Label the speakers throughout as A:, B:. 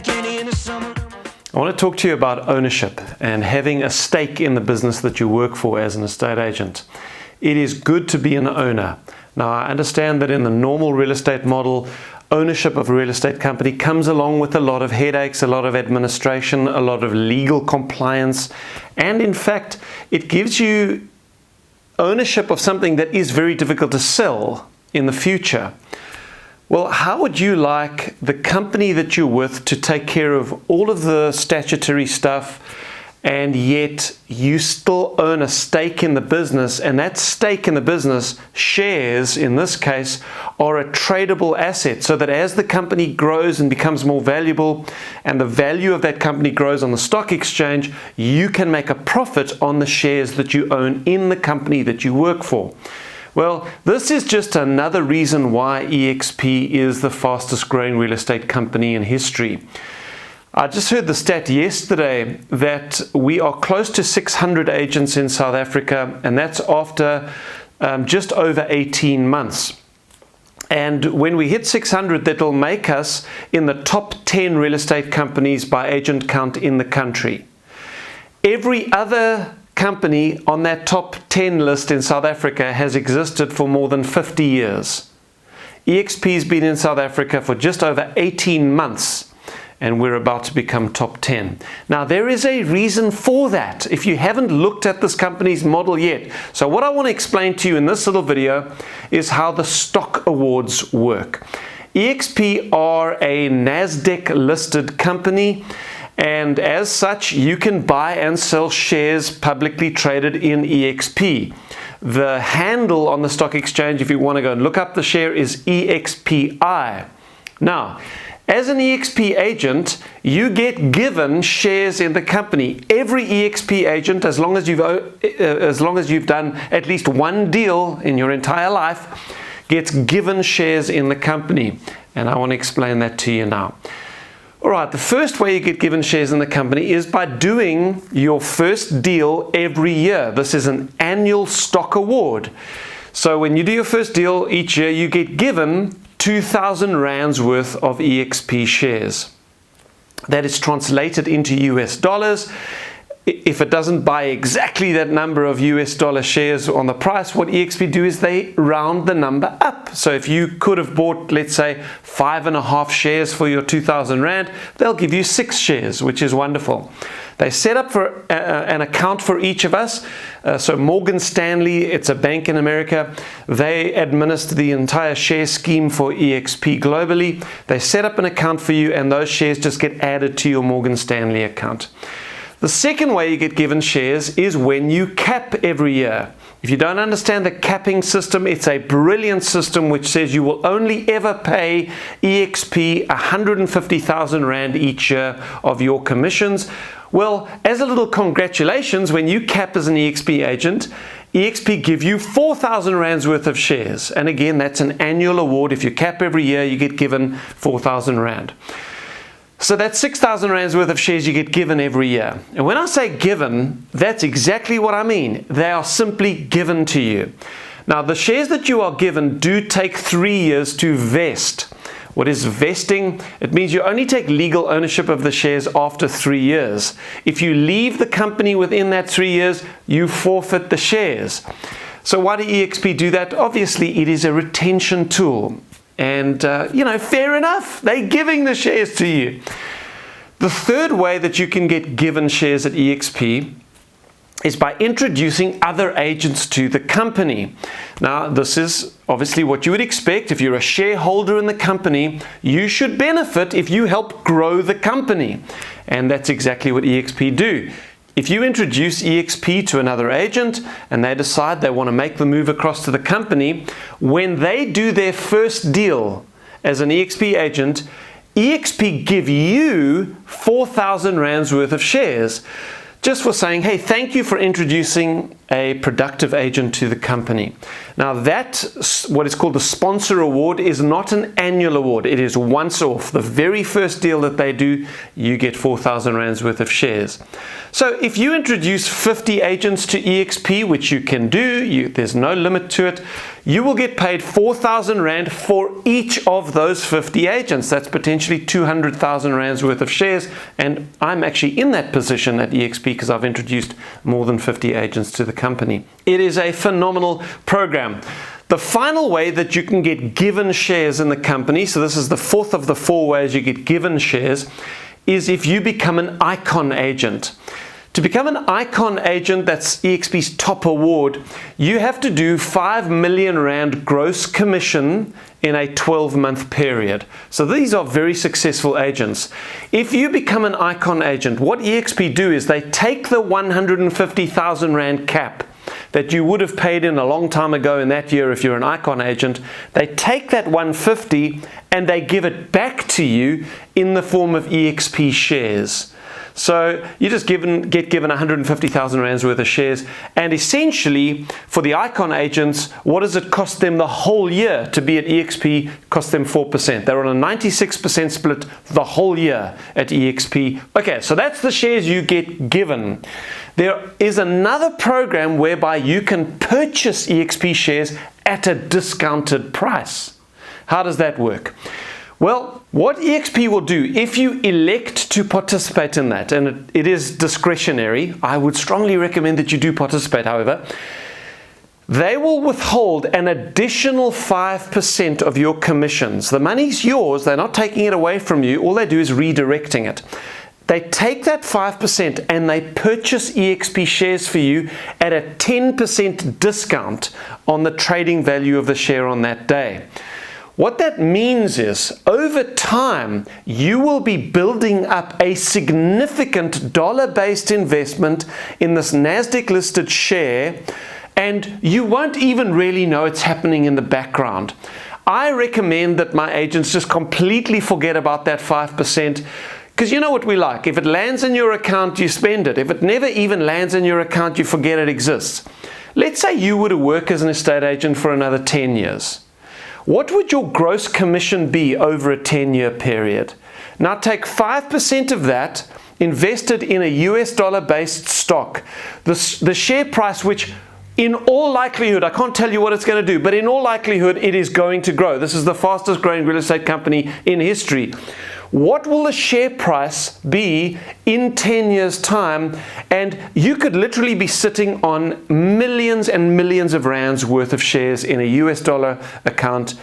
A: Jenny in the summer.
B: I want to talk to you about ownership and having a stake in the business that you work for as an estate agent. It is good to be an owner. Now, I understand that in the normal real estate model, ownership of a real estate company comes along with a lot of headaches, a lot of administration, a lot of legal compliance, and in fact, it gives you ownership of something that is very difficult to sell in the future. Well, how would you like the company that you're with to take care of all of the statutory stuff, and yet you still own a stake in the business, and that stake in the business, shares in this case, are a tradable asset, so that as the company grows and becomes more valuable and the value of that company grows on the stock exchange, you can make a profit on the shares that you own in the company that you work for. Well, this is just another reason why eXp is the fastest growing real estate company in history. I just heard the stat yesterday that we are close to 600 agents in South Africa, and that's after just over 18 months. And when we hit 600, that'll make us in the top 10 real estate companies by agent count in the country. Every other company on that top 10 list in South Africa has existed for more than 50 years. eXp has been in South Africa for just over 18 months, and we're about to become top 10. Now, there is a reason for that if you haven't looked at this company's model yet. So what I want to explain to you in this little video is how the stock awards work. eXp are a NASDAQ listed company, and as such, you can buy and sell shares publicly traded in eXp. The handle on the stock exchange, if you want to go and look up the share, is EXPI. Now, as an eXp agent, you get given shares in the company. Every eXp agent, as long as you've done at least one deal in your entire life, gets given shares in the company. And I want to explain that to you now. All right, the first way you get given shares in the company is by doing your first deal every year. This is an annual stock award. So when you do your first deal each year, you get given 2,000 rands worth of eXp shares. That is translated into US dollars. If it doesn't buy exactly that number of US dollar shares on the price, what eXp do is they round the number up. So if you could have bought, let's say, 5.5 shares for your 2,000 rand, they'll give you 6 shares, which is wonderful. They set up for an account for each of us. So Morgan Stanley, it's a bank in America, they administer the entire share scheme for eXp globally. They set up an account for you, and those shares just get added to your Morgan Stanley account. The second way you get given shares is when you cap every year. If you don't understand the capping system, it's a brilliant system which says you will only ever pay eXp 150,000 Rand each year of your commissions. Well, as a little congratulations, when you cap as an eXp agent, eXp give you 4,000 Rands worth of shares. And again, that's an annual award. If you cap every year, you get given 4,000 Rand. So that's 6,000 Rands worth of shares you get given every year. And when I say given, that's exactly what I mean. They are simply given to you. Now, the shares that you are given do take 3 years to vest. What is vesting? It means you only take legal ownership of the shares after 3 years. If you leave the company within that 3 years, you forfeit the shares. So why do eXp do that? Obviously, it is a retention tool. And, fair enough, they're giving the shares to you. The third way that you can get given shares at eXp is by introducing other agents to the company. Now, this is obviously what you would expect. If you're a shareholder in the company, you should benefit if you help grow the company. And that's exactly what eXp do. If you introduce eXp to another agent and they decide they want to make the move across to the company, when they do their first deal as an eXp agent, eXp give you 4,000 Rands worth of shares, just for saying, hey, thank you for introducing a productive agent to the company. Now, that, what is called the sponsor award, is not an annual award. It is once off. The very first deal that they do, you get 4,000 Rands worth of shares. So if you introduce 50 agents to eXp, which you can do, there's no limit to it, you will get paid 4,000 Rand for each of those 50 agents. That's potentially 200,000 Rands worth of shares, and I'm actually in that position at eXp because I've introduced more than 50 agents to the company. It is a phenomenal program. The final way that you can get given shares in the company, so this is the fourth of the 4 ways you get given shares, is if you become an icon agent. To become an icon agent, that's eXp's top award, you have to do 5 million Rand gross commission in a 12-month period. So these are very successful agents. If you become an icon agent, what eXp do is they take the 150,000 Rand cap that you would have paid in a long time ago in that year if you're an icon agent. They take that 150 and they give it back to you in the form of eXp shares. So you just get given 150,000 Rands worth of shares, and essentially for the icon agents, what does it cost them the whole year to be at eXp? Cost them 4%. They're on a 96% split the whole year at eXp. Okay, so that's the shares you get given. There is another program whereby you can purchase eXp shares at a discounted price. How does that work? Well, what eXp will do, if you elect to participate in that, and it is discretionary, I would strongly recommend that you do participate, however, they will withhold an additional 5% of your commissions. The money's yours, they're not taking it away from you, all they do is redirecting it. They take that 5% and they purchase eXp shares for you at a 10% discount on the trading value of the share on that day. What that means is, over time, you will be building up a significant dollar-based investment in this NASDAQ-listed share, and you won't even really know it's happening in the background. I recommend that my agents just completely forget about that 5%, because you know what we like. If it lands in your account, you spend it. If it never even lands in your account, you forget it exists. Let's say you were to work as an estate agent for another 10 years. What would your gross commission be over a 10-year period? Now take 5% of that, invested in a US dollar-based stock. The share price, which in all likelihood, I can't tell you what it's going to do, but in all likelihood, it is going to grow. This is the fastest growing real estate company in history. What will the share price be in 10 years' time? And you could literally be sitting on millions and millions of Rands worth of shares in a US dollar account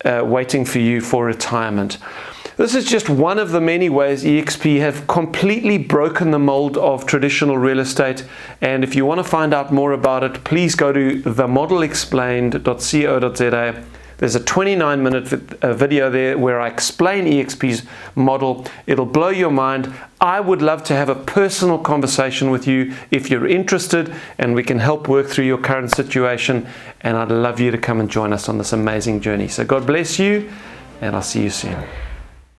B: waiting for you for retirement. This is just one of the many ways eXp have completely broken the mold of traditional real estate. And if you want to find out more about it, please go to themodelexplained.co.za. There's a 29-minute video there where I explain eXp's model. It'll blow your mind. I would love to have a personal conversation with you if you're interested, and we can help work through your current situation. And I'd love you to come and join us on this amazing journey. So God bless you, and I'll see you soon.